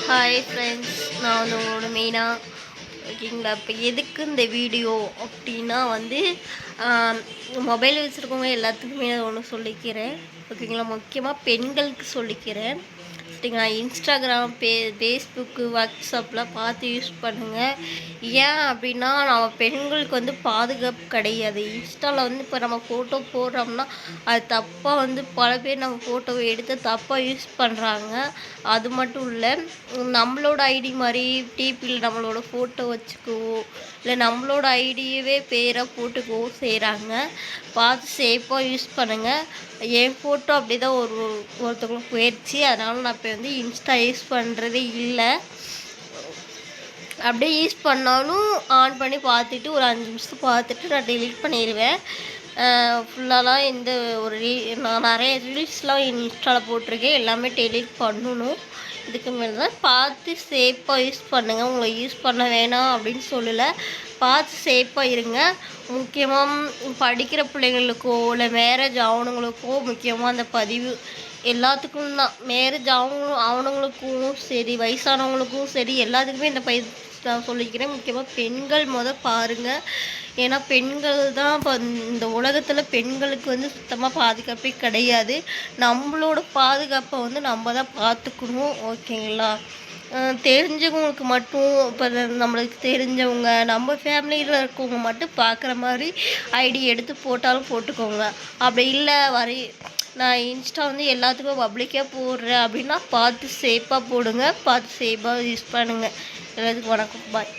Hi friends, நான் வந்து உங்களோட மெயினாக ஓகேங்களா. இப்போ எதுக்கு இந்த வீடியோ அப்படின்னா வந்து மொபைல் வச்சுருக்கவங்க எல்லாத்துக்குமே நான் ஒன்று சொல்லிக்கிறேன் ஓகேங்களா. முக்கியமாக பெண்களுக்கு சொல்லிக்கிறேன் சரிங்களா. இன்ஸ்டாகிராம், ஃபேஸ்புக்கு, வாட்ஸ்அப்லாம் பார்த்து யூஸ் பண்ணுங்கள். ஏன் அப்படின்னா நம்ம பெண்களுக்கு வந்து பாதுகாப்பு கிடையாது. இன்ஸ்டாவில் வந்து இப்போ நம்ம ஃபோட்டோ போடுறோம்னா அது தப்பாக வந்து பல பேர் நம்ம ஃபோட்டோவை எடுத்து தப்பாக யூஸ் பண்ணுறாங்க. அது மட்டும் இல்லை, நம்மளோட ஐடி மாதிரி டிபியில் நம்மளோட ஃபோட்டோ வச்சுக்கவோ இல்லை நம்மளோட ஐடியவே பேராக போட்டுக்கவோ செய்கிறாங்க. பார்த்து சேஃபாக யூஸ் பண்ணுங்கள். என் ஃபோட்டோ அப்படி தான் ஒருத்தவங்களுக்கு போயிடுச்சு. அதனால் நான் இப்போ வந்து இன்ஸ்டா யூஸ் பண்ணுறதே இல்லை. அப்படியே யூஸ் பண்ணாலும் ஆன் பண்ணி பார்த்துட்டு ஒரு 5 நிமிஷம் பார்த்துட்டு நான் டெலீட் பண்ணிடுவேன். ஃபுல்லாலாம் இந்த ஒரு நான் நிறைய ரீல்ஸ்லாம் இன்ஸ்டாவில் போட்டிருக்கேன். எல்லாமே டெலீட் பண்ணணும். இதுக்கு மேலே தான் பார்த்து சேஃபாக யூஸ் பண்ணுங்கள். உங்களை யூஸ் பண்ண வேணாம் அப்படின்னு சொல்லலை. பார்த்து சேஃபாக இருங்க. முக்கியமாக படிக்கிற பிள்ளைங்களுக்கோ இல்லை மேரேஜ் ஆகணுங்களுக்கோ முக்கியமாக அந்த பதிவு எல்லாத்துக்கும் தான். மேரேஜ் ஆகணுங்களுக்கும் சரி, வயசானவங்களுக்கும் சரி, எல்லாத்துக்குமே இந்த நான் சொல்லிக்கிறேன். முக்கியமாக பெண்கள் பாருங்கள். ஏன்னா பெண்கள் தான் இப்போ இந்த உலகத்தில் பெண்களுக்கு வந்து சுத்தமாக பாதுகாப்பே கிடையாது. நம்மளோட பாதுகாப்பை வந்து நம்ம தான் பார்த்துக்கணும் ஓகேங்களா. தெரிஞ்சவங்களுக்கு மட்டும் இப்போ நம்மளுக்கு தெரிஞ்சவங்க நம்ம ஃபேமிலியில் இருக்கவங்க மட்டும் பார்க்குற மாதிரி ஐடி எடுத்து போட்டாலும் போட்டுக்கோங்க. அப்படி இல்லை நான் இன்ஸ்டா வந்து எல்லாத்துக்கும் பப்ளிக்காக போடுறேன் அப்படின்னா பார்த்து சேஃபாக போடுங்க. பார்த்து சேஃபாக யூஸ் பண்ணுங்கள். எல்லாத்துக்கும் வணக்கம், பாய்.